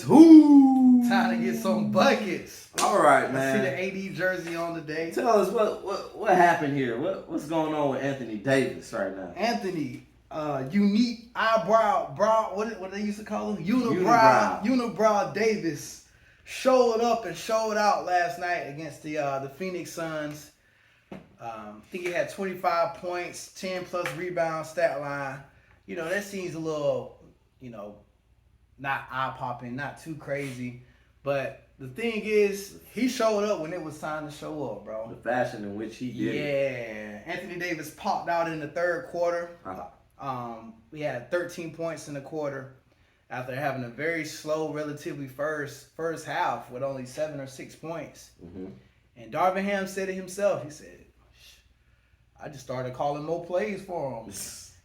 Davis. Who? Time to get some buckets. All right, I man. see the AD jersey on today. Tell us what happened here. What's going on with Anthony Davis right now? Anthony, unique eyebrow, what they used to call him? Unibrow Davis showed up and showed out last night against the Phoenix Suns. I think he had 25 points, 10 plus rebound stat line. You know, that seems a little, not eye-popping, not too crazy. But the thing is, he showed up when it was time to show up, bro. The fashion in which he did. Yeah. Anthony Davis popped out in the third quarter. We had 13 points in the quarter after having a very slow, relatively first half with only 7 or 6 points. Mm-hmm. And Darvin Ham said it himself. He said, I just started calling more plays for him.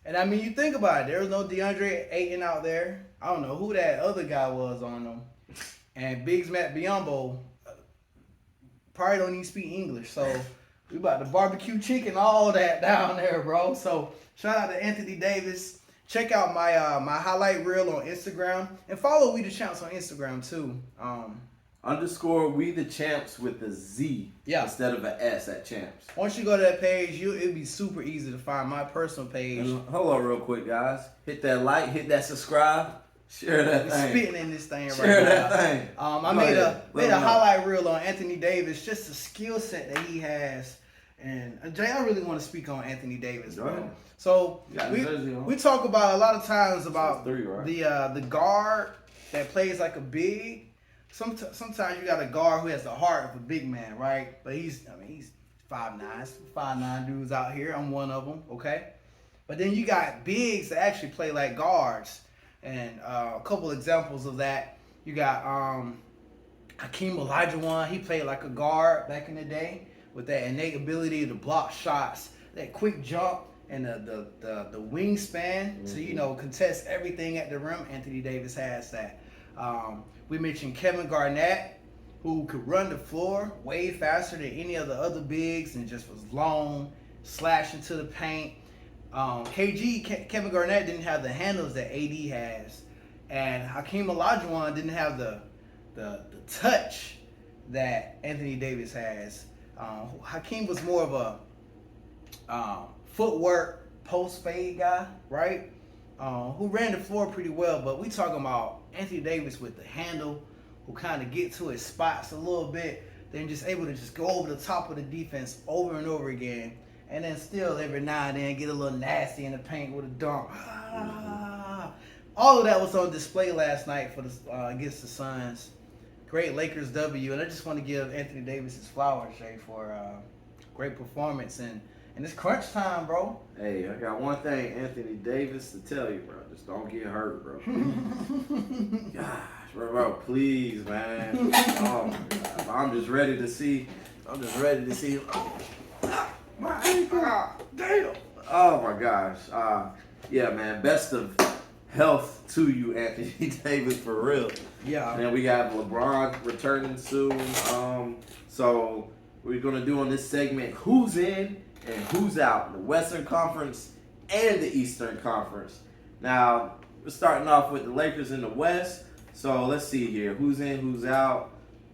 And I mean, you think about it. There was no DeAndre Ayton out there. I don't know who that other guy was on them. And Biggs Matt Biyombo probably don't even speak English. So we about to barbecue chicken, all that down there, bro. So shout out to Anthony Davis. Check out my my highlight reel on Instagram. And follow We The Champs on Instagram, too. _ We The Champs with a Z instead of an S at Champs. Once you go to that page, it'll be super easy to find my personal page. And hold on real quick, guys. Hit that like, hit that subscribe, share that thing. Spitting in this thing right now. Share that thing. I made a highlight reel on Anthony Davis, just the skill set that he has. And Jay, I really want to speak on Anthony Davis, bro. So we talk about a lot of times about the guard that plays like a big. Sometimes you got a guard who has the heart of a big man, right? But he's 5'9", dudes out here. I'm one of them, okay? But then you got bigs that actually play like guards. And a couple examples of that, you got Hakeem Olajuwon. He played like a guard back in the day with that innate ability to block shots, that quick jump, and the wingspan to contest everything at the rim. Anthony Davis has that. We mentioned Kevin Garnett, who could run the floor way faster than any of the other bigs and just was long, slashing to the paint. Kevin Garnett didn't have the handles that AD has, and Hakeem Olajuwon didn't have the touch that Anthony Davis has. Hakeem was more of a footwork post fade guy, right? Who ran the floor pretty well, but we talking about Anthony Davis with the handle, who kind of get to his spots a little bit, then just able to just go over the top of the defense over and over again, and then still every now and then get a little nasty in the paint with a dunk. All of that was on display last night for the against the Suns. Great Lakers W, and I just want to give Anthony Davis his flowers, Jay, for great performance and it's crunch time, bro. Hey, I got one thing, Anthony Davis, to tell you, bro. Just don't get hurt, bro. Gosh, bro, please, man. Oh my God, I'm just ready to see. My ankle, damn. Oh my gosh. Yeah, man. Best of health to you, Anthony Davis, for real. Yeah. And then we got LeBron returning soon. So we're gonna do on this segment who's in and who's out, the Western Conference and the Eastern Conference. Now, we're starting off with the Lakers in the West. So let's see here. Who's in, who's out?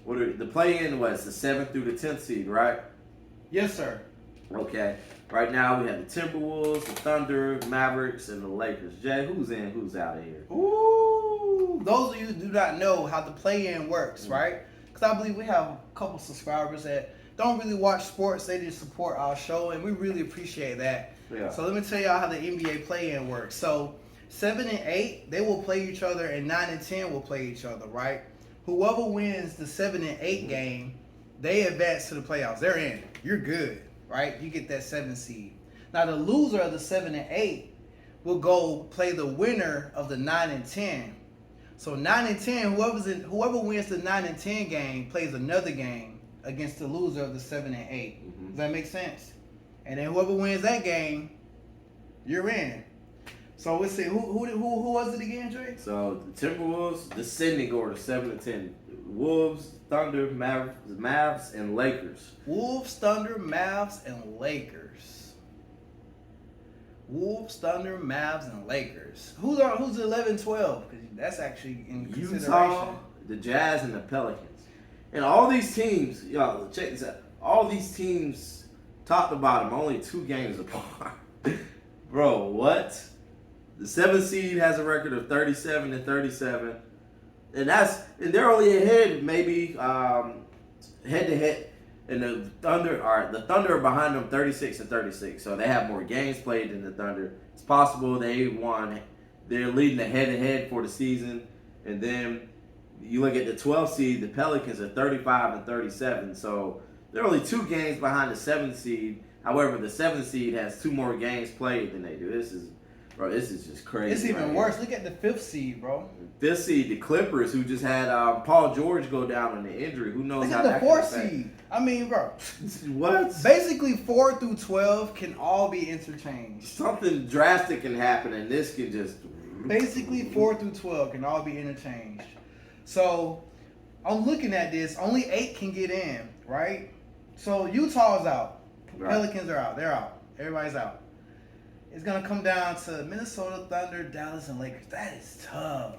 The play-in was the 7th through the 10th seed, right? Yes, sir. Okay. Right now, we have the Timberwolves, the Thunder, Mavericks, and the Lakers. Jay, who's in, who's out of here? Ooh. Those of you who do not know how the play-in works, right? Because I believe we have a couple subscribers that don't really watch sports. They just support our show, and we really appreciate that. Yeah. So let me tell y'all how the NBA play-in works. So 7 and 8, they will play each other, and 9 and 10 will play each other, right? Whoever wins the 7 and 8 game, they advance to the playoffs. They're in. You're good, right? You get that 7 seed. Now the loser of the 7 and 8 will go play the winner of the 9 and 10. So 9 and 10, whoever wins the 9 and 10 game plays another game against the loser of the 7 and 8. Mm-hmm. Does that make sense? And then whoever wins that game, you're in. So let's see, who was it again, Dre? So the Timberwolves, descending order, 7 and 10. Wolves, Thunder, Mavs, and Lakers. Wolves, Thunder, Mavs, and Lakers. Wolves, Thunder, Mavs, and Lakers. Who's 11-12? Because that's actually in consideration. the Jazz and the Pelicans. And all these teams, y'all, check this out. All these teams, top to bottom, only 2 games apart. Bro, what? The 7th seed has a record of 37-37. And they're only ahead maybe head to head. And the Thunder are behind them 36-36. So they have more games played than the Thunder. It's possible they won. They're leading the head to head for the season. And then you look at the 12th seed, the Pelicans are 35-37. So they're only 2 games behind the 7th seed. However, the 7th seed has 2 more games played than they do. This is just crazy. It's even worse. Look at the 5th seed, bro. 5th seed, the Clippers, who just had Paul George go down on the injury. Who knows Look how at the that 4th can affect. seed. I mean, bro. What? Basically, 4 through 12 can all be interchanged. Something drastic can happen, and this can just. Basically, 4 through 12 can all be interchanged. So, I'm looking at this. Only 8 can get in, right? So, Utah's out. Right. Pelicans are out. They're out. Everybody's out. It's going to come down to Minnesota, Thunder, Dallas, and Lakers. That is tough.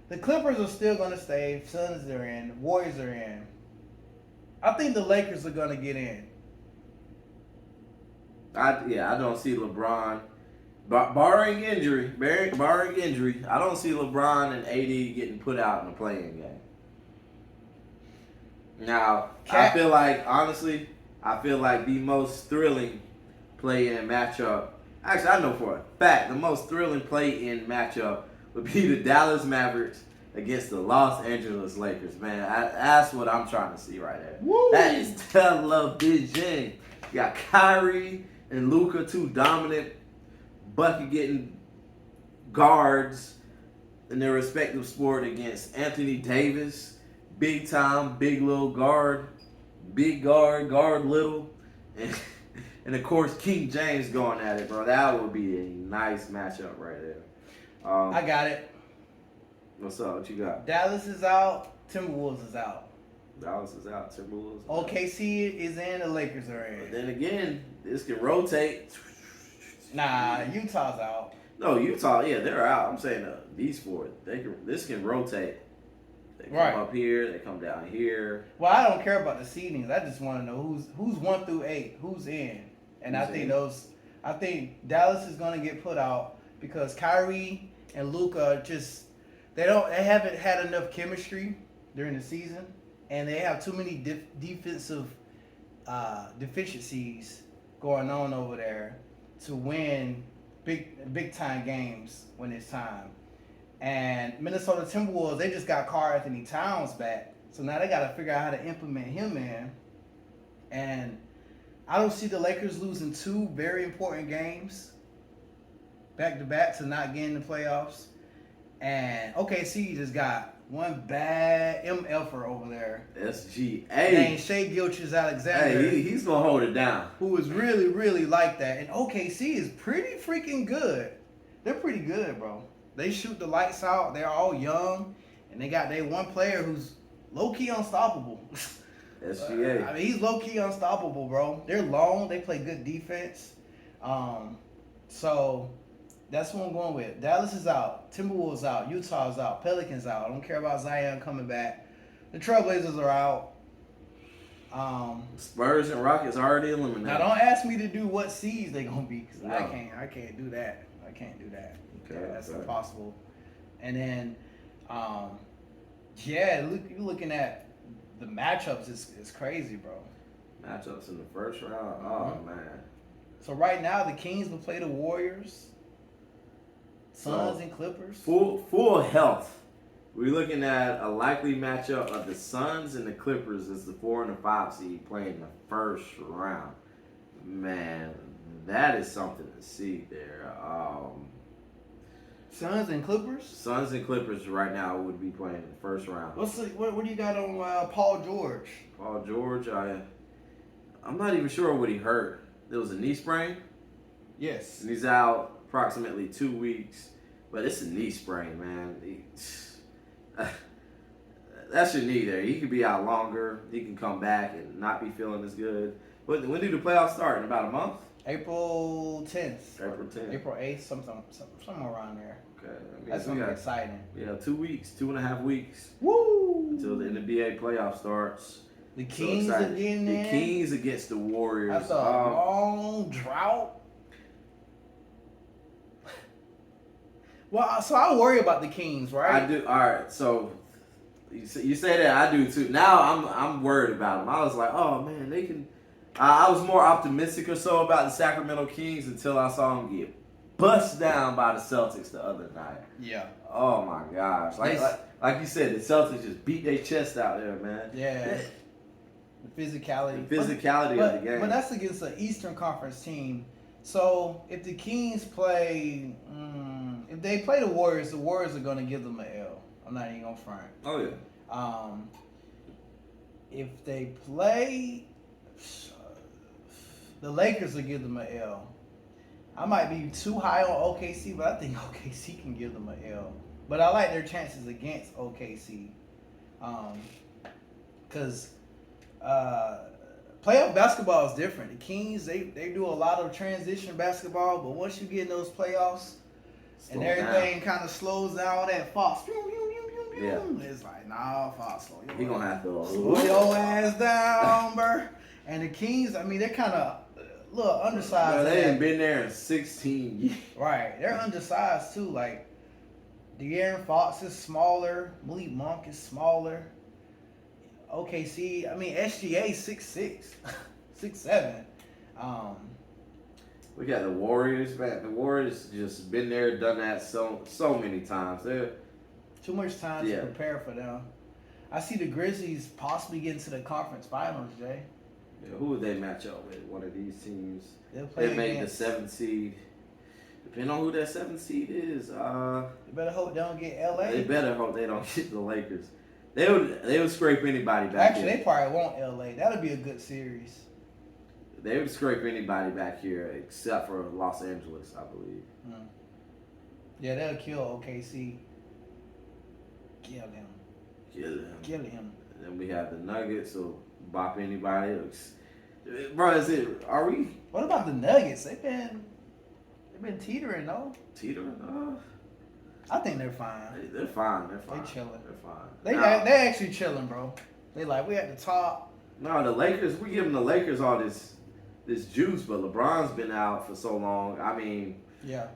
The Clippers are still going to stay. Suns are in. Warriors are in. I think the Lakers are going to get in. I don't see LeBron. Barring injury, I don't see LeBron and AD getting put out in the playing game. Now, I feel like the most thrilling play-in matchup. Actually, I know for a fact the most thrilling play-in matchup would be the Dallas Mavericks against the Los Angeles Lakers. Man, that's what I'm trying to see right there. Woo! That is television. You got Kyrie and Luka, 2 dominant bucket-getting guards in their respective sport against Anthony Davis, big time, big little guard, big guard little, and of course King James going at it, bro. That would be a nice matchup right there. I got it. What's up? What you got? Dallas is out. Timberwolves is out. Dallas is out. Timberwolves is out. OKC is in. The Lakers are in. But then again, this can rotate. Nah, Utah's out. No, Utah, yeah, they're out. I'm saying these 4, this can rotate. They come Right. up here, they come down here. Well, I don't care about the seedings. I just want to know who's 1 through 8, who's in. And Who's I think Dallas is going to get put out because Kyrie and Luka they haven't had enough chemistry during the season, and they have too many defensive deficiencies going on over there to win big time games when it's time. And Minnesota Timberwolves, they just got Karl-Anthony Towns back, so now they got to figure out how to implement him in. And I don't see the Lakers losing 2 very important games back to back to not get in the playoffs. And OKC just got one bad MFer over there. SGA. Named Shai Gilgeous-Alexander. Hey, he's going to hold it down. Who is really, really like that. And OKC is pretty freaking good. They're pretty good, bro. They shoot the lights out. They're all young. And they got one player who's low-key unstoppable. SGA. I mean, he's low-key unstoppable, bro. They're long. They play good defense. So that's what I'm going with. Dallas is out. Timberwolves out. Utah's out. Pelicans out. I don't care about Zion coming back. The Trailblazers are out. Spurs and Rockets already eliminated. Now don't ask me to do what seeds they gonna be because No. I can't do that. I can't do that. Okay, That's okay. impossible. And then, you're looking at the matchups. It's crazy, bro. Matchups in the first round. Oh, man. So right now the Kings will play the Warriors, Suns, and Clippers. Full health. We're looking at a likely matchup of the Suns and the Clippers as the 4 and the 5 seed playing the first round. Man, that is something to see there. Suns and Clippers. Suns and Clippers right now would be playing the first round. What do you got on Paul George? Paul George, I'm not even sure what he hurt. There was a knee sprain, Yes. and he's out approximately 2 weeks. But it's a knee sprain, man. That's your knee there. He could be out longer. He can come back and not be feeling as good. When do the playoffs start? In about a month? April 10th. April 10th. April 8th, somewhere around there. Okay. That means That's we gonna be got, exciting. yeah, 2 weeks, 2.5 weeks. Woo! until the NBA playoff starts. The Kings so are getting the there. Kings against the Warriors. That's a long drought. Well, so I worry about the Kings, right? I do. All right, so you say that, I do too. Now I'm worried about them. I was like, oh man, they can. I was more optimistic or so about the Sacramento Kings until I saw them get bust down by the Celtics the other night. Yeah. Oh my gosh! Like you said, the Celtics just beat their chest out there, man. Yeah. The physicality. The physicality of the game. But that's against an Eastern Conference team. So if the Kings play, if they play the Warriors are going to give them an L. I'm not even going to front. Oh yeah. If they play, the Lakers will give them an L. I might be too high on OKC, but I think OKC can give them an L. But I like their chances against OKC. Because playoff basketball is different. The Kings, they do a lot of transition basketball, but once you get in those playoffs and everything kind of slows down, that Fox, it's like, nah, Fox, he gonna have to slow your ass down, bro. And the Kings, I mean, they're kind of little undersized. They ain't been there in 16 years. Right, they're undersized too. Like, De'Aaron Fox is smaller, Malik Monk is smaller. OKC, I mean, SGA 6'6", 6'7". We got the Warriors, man. The Warriors just been there, done that so many times. They're too much time to prepare for them. I see the Grizzlies possibly getting to the conference finals, Jay. Yeah, who would they match up with? One of these teams. They made the 7th seed. Depending on who that 7th seed is, you better hope they don't get LA. They better hope they don't get the Lakers. They would scrape anybody back. Actually, they probably won't LA. That'll be a good series. They would scrape anybody back here except for Los Angeles, I believe. Yeah, they'll kill OKC. Kill him. And then we have the Nuggets, so bop anybody else. Bro, are we? What about the Nuggets? They've been teetering, though. Teetering? I think they're fine. They're fine. They're chilling. They're fine. They actually chilling, bro. They like, we at the top. No, the Lakers, we giving the Lakers all this juice, but LeBron's been out for so long. I mean, yeah.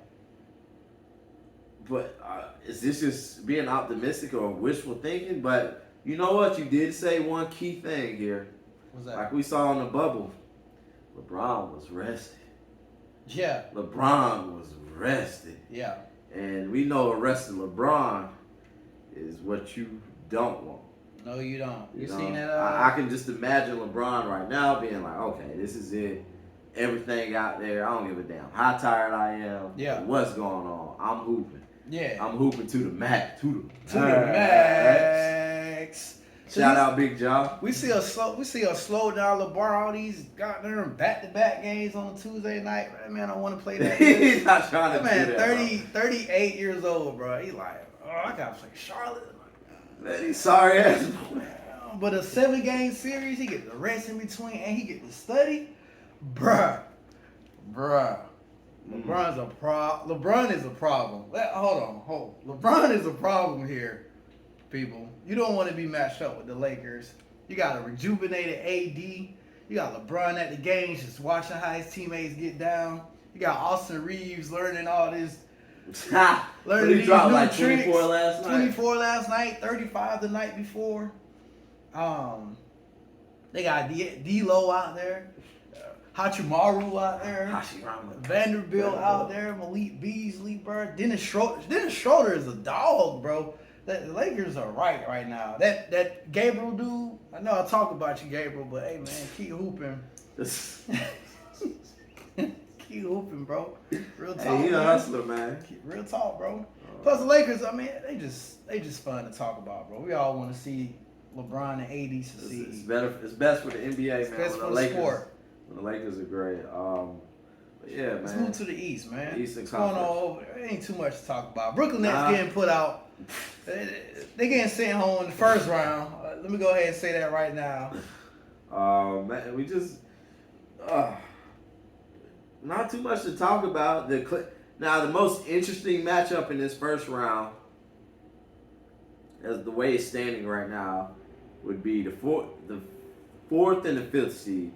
But is this just being optimistic or wishful thinking? But you know what? You did say one key thing here. What's that? Like we saw in the bubble, LeBron was rested. Yeah. LeBron was rested. Yeah. And we know a rested LeBron is what you don't want. No, you don't. You seen that? I can just imagine LeBron right now being like, okay, this is it. Everything out there. I don't give a damn how tired I am. Yeah. What's going on? I'm hooping. Yeah. I'm hooping to the max. To the max. Shout out Big John. We see a slow down LeBron. All these goddamn back-to-back games on a Tuesday night. That man don't want to play that. He's not trying to that do man, that. 38 years old, bro. He like, I gotta play Charlotte. Man, he's sorry ass. But a 7-game series, he get the rest in between, and he get to study, bruh. LeBron is a problem. Hold on. LeBron is a problem here, people. You don't want to be matched up with the Lakers. You got a rejuvenated AD. You got LeBron at the games just watching how his teammates get down. You got Austin Reeves learning all this. Learning these dropped like 24 last night. 24 last night, 35 the night before. They got D-Lo out there. Hachimaru out there. Vanderbilt out there. Malik Beasley, bro. Dennis Schroeder is a dog, bro. The Lakers are right now. That Gabriel dude, I know I talk about you, Gabriel, but hey, man, keep hooping. Keep hooping, bro. Real talk. Hey, he a hustler, man. Real talk, bro. Plus the Lakers, I mean, they just fun to talk about, bro. We all want to see LeBron and AD succeed. It's best for the NBA, it's man. Best for the sport. The Lakers are great. But yeah, man. Let's move to the East, man. Eastern What's going on over there? Ain't too much to talk about. Brooklyn Nets getting put out. They getting sent home in the first round. Let me go ahead and say that right now. Man, we just not too much to talk about. Now, the most interesting matchup in this first round as the way it's standing right now, would be the fourth and the fifth seed.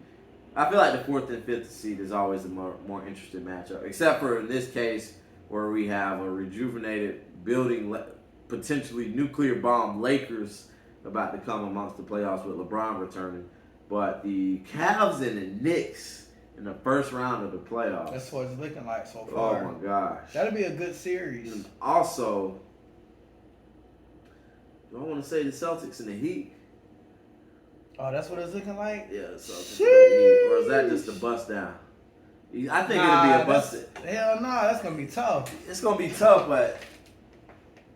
I feel like the fourth and fifth seed is always a more interesting matchup, except for in this case where we have a rejuvenated, building, potentially nuclear bomb Lakers about to come amongst the playoffs with LeBron returning. But the Cavs and the Knicks in the first round of the playoffs. That's what it's looking like so far. Oh my gosh. That'll be a good series. And also, do I want to say the Celtics and the Heat? Oh, that's what it's looking like? Yeah, the Celtics and the Heat. Or is that just a bust down? I think it'll be a bust. Hell no, that's gonna be tough. It's gonna be tough, but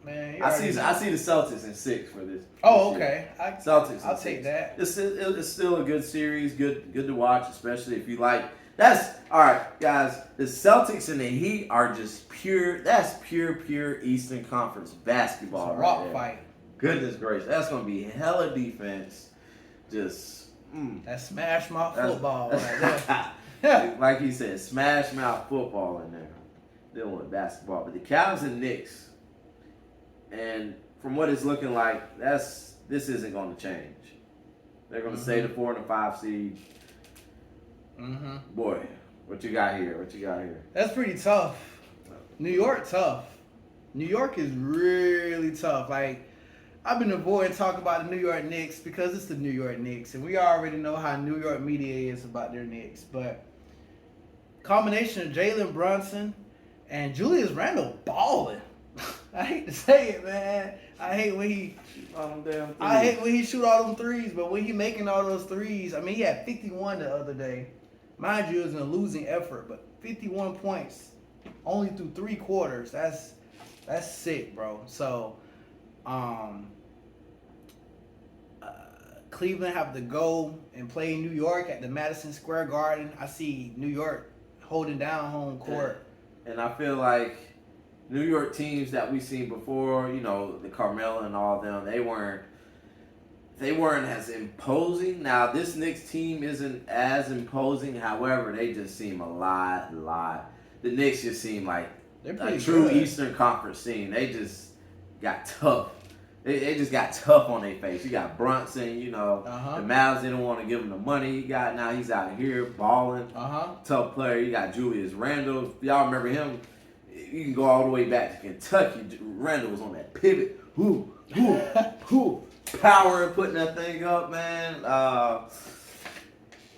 man, I see the Celtics in 6 for this. Oh, this okay. Celtics. I'll take that. It's still a good series, good to watch, especially if you like. That's all right, guys. The Celtics and the Heat are just pure. That's pure Eastern Conference basketball. It's a rock fight. Goodness gracious, that's gonna be hella defense. Just that smash mouth football right there. Like he said, smash mouth football in there. Dealing with basketball, but the Cavs and Knicks, and from what it's looking like, this isn't going to change. They're going to stay the 4 and the 5 seed. Mm-hmm. Boy, what you got here? That's pretty tough. New York tough. New York is really tough. Like, I've been avoiding talking about the New York Knicks because it's the New York Knicks, and we already know how New York media is about their Knicks. But combination of Jalen Brunson and Julius Randle balling. I hate to say it, man. I hate when he shoot all them threes, but when he making all those threes, I mean, he had 51 the other day. Mind you, it was in a losing effort, but 51 points only through 3 quarters. That's sick, bro. So, Cleveland have to go and play in New York at the Madison Square Garden. I see New York holding down home court. And I feel like New York teams that we've seen before, you know, the Carmelo and all of them, they weren't as imposing. Now, this Knicks team isn't as imposing. However, they just seem a lot. The Knicks just seem like a true Eastern Conference team. They just got tough. They just got tough on their face. You got Brunson, you know. The Mavs didn't want to give him the money he got. Now he's out here balling. Tough player. You got Julius Randle. Y'all remember him? You can go all the way back to Kentucky. Randle was on that pivot. Power and putting that thing up, man.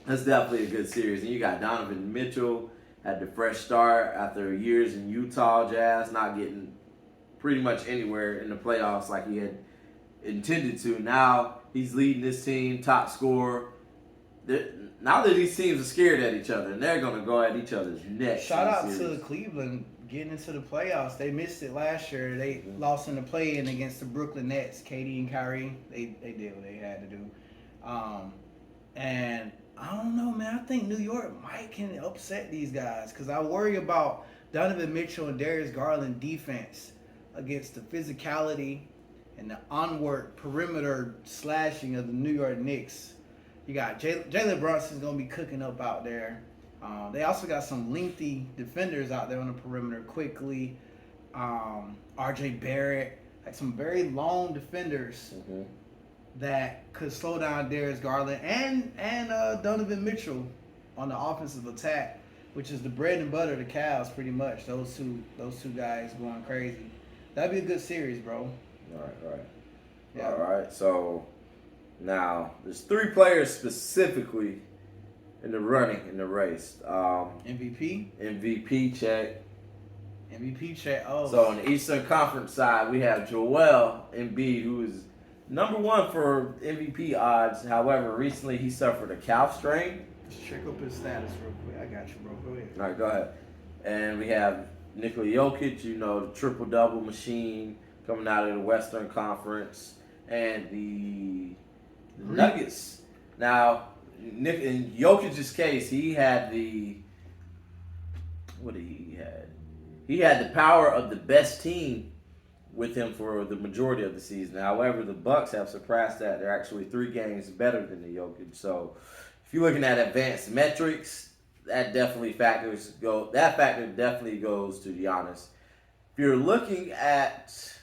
That's definitely a good series. And you got Donovan Mitchell had the fresh start after years in Utah Jazz, not getting pretty much anywhere in the playoffs like he had intended to. Now he's leading this team, top scorer. Now that these teams are scared at each other, and they're going to go at each other's necks. Shout out to Cleveland getting into the playoffs. They missed it last year. They lost in the play-in against the Brooklyn Nets. KD and Kyrie, they did what they had to do. And I don't know, man. I think New York can upset these guys because I worry about Donovan Mitchell and Darius Garland defense against the physicality and the onward perimeter slashing of the New York Knicks. You got Jalen Brunson's going to be cooking up out there. They also got some lengthy defenders out there on the perimeter quickly. RJ Barrett, like some very long defenders that could slow down Darius Garland and Donovan Mitchell on the offensive attack, which is the bread and butter of the Cavs pretty much. Those two guys going crazy. That'd be a good series, bro. All right. Yeah. All right. So now there's 3 players specifically in the running in the race. MVP check. Oh. So on the Eastern Conference side, we have Joel Embiid, who is number 1 for MVP odds. However, recently he suffered a calf strain. Let's check up his status real quick. I got you, bro. Go ahead. All right, go ahead. And we have Nikola Jokic, you know, the triple-double machine coming out of the Western Conference. And the Nuggets. Now, in Jokic's case, he had what did he had? He had the power of the best team with him for the majority of the season. However, the Bucks have surpassed that. They're actually 3 games better than the Jokic. So, if you're looking at advanced metrics, that factor definitely goes to Giannis. If you're looking at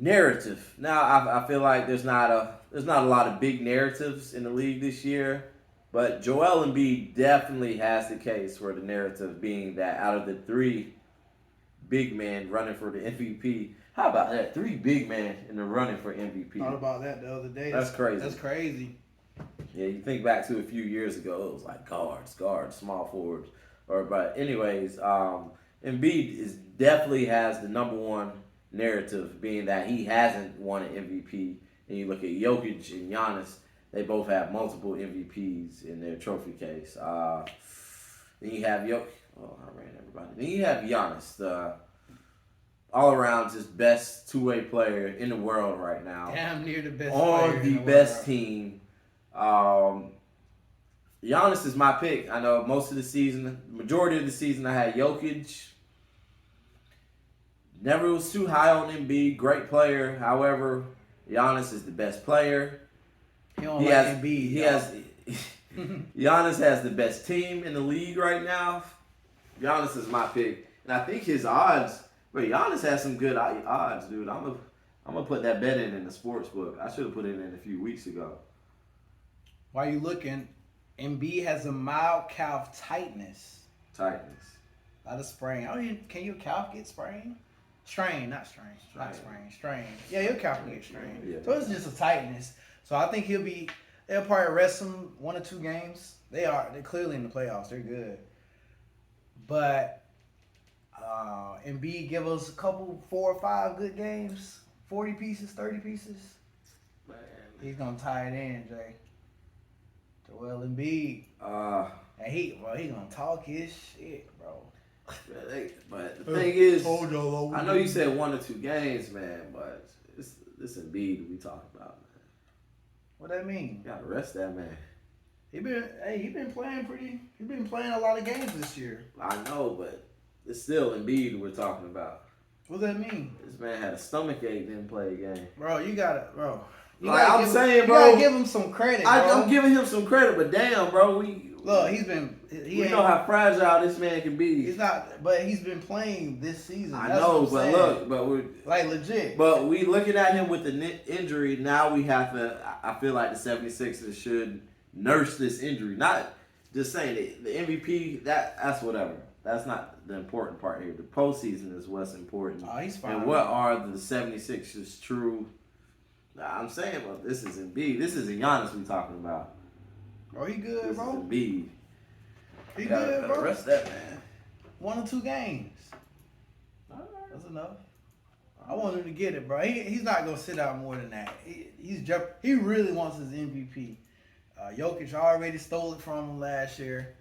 Narrative. Now I feel like there's not a lot of big narratives in the league this year, but Joel Embiid definitely has the case for the narrative being that out of the 3 big men running for the MVP, how about that? 3 big men in the running for MVP. Thought about that the other day. That's crazy. That's crazy. Yeah, you think back to a few years ago, it was like guards, small forwards. But anyways, Embiid definitely has the number one narrative being that he hasn't won an MVP. And you look at Jokic and Giannis, they both have multiple MVPs in their trophy case. Then you have Jokic. Oh, I ran everybody. Then you have Giannis, the all-around just best two-way player in the world right now. Damn near the best on player the in the best world. team. Giannis is my pick. I know most of the season, majority of the season, I had Jokic. Never was too high on Embiid. Great player. However, Giannis is the best player. He don't like Embiid. He has. Giannis has the best team in the league right now. Giannis is my pick, and I think his odds. But Giannis has some good odds, dude. I'm gonna put that bet in the sports book. I should have put it in a few weeks ago. While you looking, Embiid has a mild calf tightness. Not a sprain. Can your calf get sprained? Strain. Yeah, your calf can get strained. Yeah. So it's just a tightness. So I think they'll probably rest him 1 or 2 games. They're clearly in the playoffs. They're good. But Embiid give us a couple, 4 or 5 good games. 40 pieces, 30 pieces. Man. He's gonna tie it in, Jay. Joel Embiid. And he gonna talk his shit, bro. But the thing is, I know you said 1 or 2 games, man, but this Embiid we talking about, man. What that mean? You gotta rest that man. He been playing a lot of games this year. I know, but it's still Embiid we're talking about. What does that mean? This man had a stomach ache, didn't play a game. Bro, you gotta bro. You gotta give him some credit, bro. I'm giving him some credit, but damn, bro, we know how fragile this man can be. He's been playing this season. I know, but we're like legit. But we looking at him with the injury. Now we have to. I feel like the 76ers should nurse this injury. Not just saying it. The MVP. That's whatever. That's not the important part here. The postseason is what's important. Oh, he's fine. And what are the 76ers' true? I'm saying, well, this is Embiid. This isn't Giannis we talking about. Bro, he good, bro. This is Embiid. He good, bro. Rest that man. 1 or 2 games. That's enough. I want him to get it, bro. He's not gonna sit out more than that. He really wants his MVP. Jokic already stole it from him last year.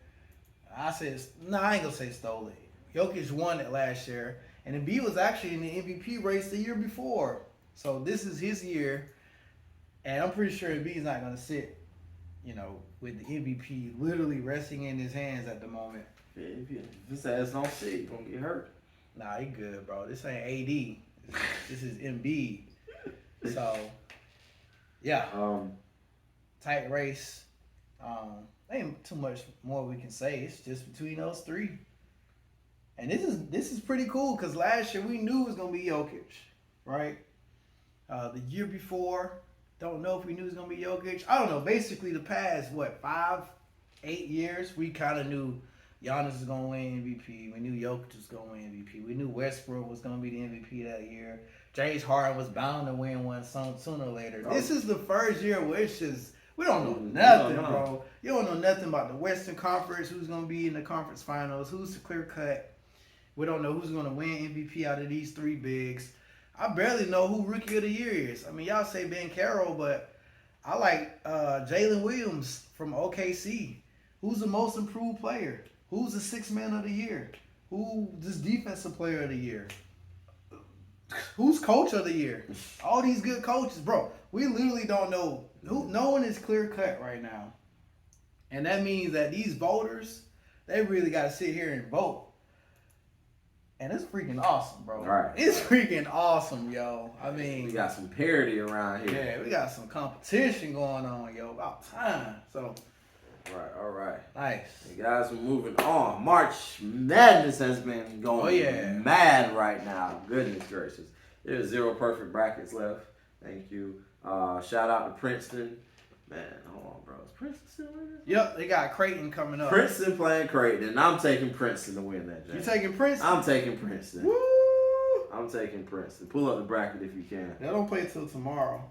I ain't gonna say stole it. Jokic won it last year, and Embiid was actually in the MVP race the year before. So this is his year, and I'm pretty sure Embiid's not gonna sit, with the MVP literally resting in his hands at the moment. Yeah, if his ass don't sit, he's gonna get hurt. Nah, he good, bro. This ain't AD. This is Embiid. So, yeah. Tight race. Ain't too much more we can say. It's just between those 3. And this is pretty cool because last year we knew it was gonna be Jokic, right? The year before, don't know if we knew it was gonna be Jokic. I don't know. Basically, the past 5, 8 years, we kind of knew Giannis was gonna win MVP. We knew Jokic was gonna win MVP. We knew Westbrook was gonna be the MVP that year. James Harden was bound to win one sooner or later. Oh. This is the first year where it's just we don't know nothing, bro. You don't know nothing about the Western Conference. Who's gonna be in the conference finals? Who's the clear cut? We don't know who's gonna win MVP out of these 3 bigs. I barely know who Rookie of the Year is. I mean, y'all say Ben Carroll, but I like Jalen Williams from OKC. Who's the most improved player? Who's the 6th man of the year? Who's defensive player of the year? Who's coach of the year? All these good coaches, bro. We literally don't know. No one is clear cut right now. And that means that these voters, they really got to sit here and vote. And it's freaking awesome, bro. Right. It's freaking awesome, yo. I mean, we got some parity around here. Yeah, we got some competition going on, yo. About time. So, all right. Nice. Hey guys, we're moving on. March Madness has been going mad right now. Goodness gracious. There's 0 perfect brackets left. Thank you. Shout out to Princeton. Man, hold on, bro. Is Princeton still in this? Yep, they got Creighton coming up. Princeton playing Creighton, and I'm taking Princeton to win that game. You taking Princeton? I'm taking Princeton. Woo! I'm taking Princeton. Pull up the bracket if you can. They don't play till tomorrow.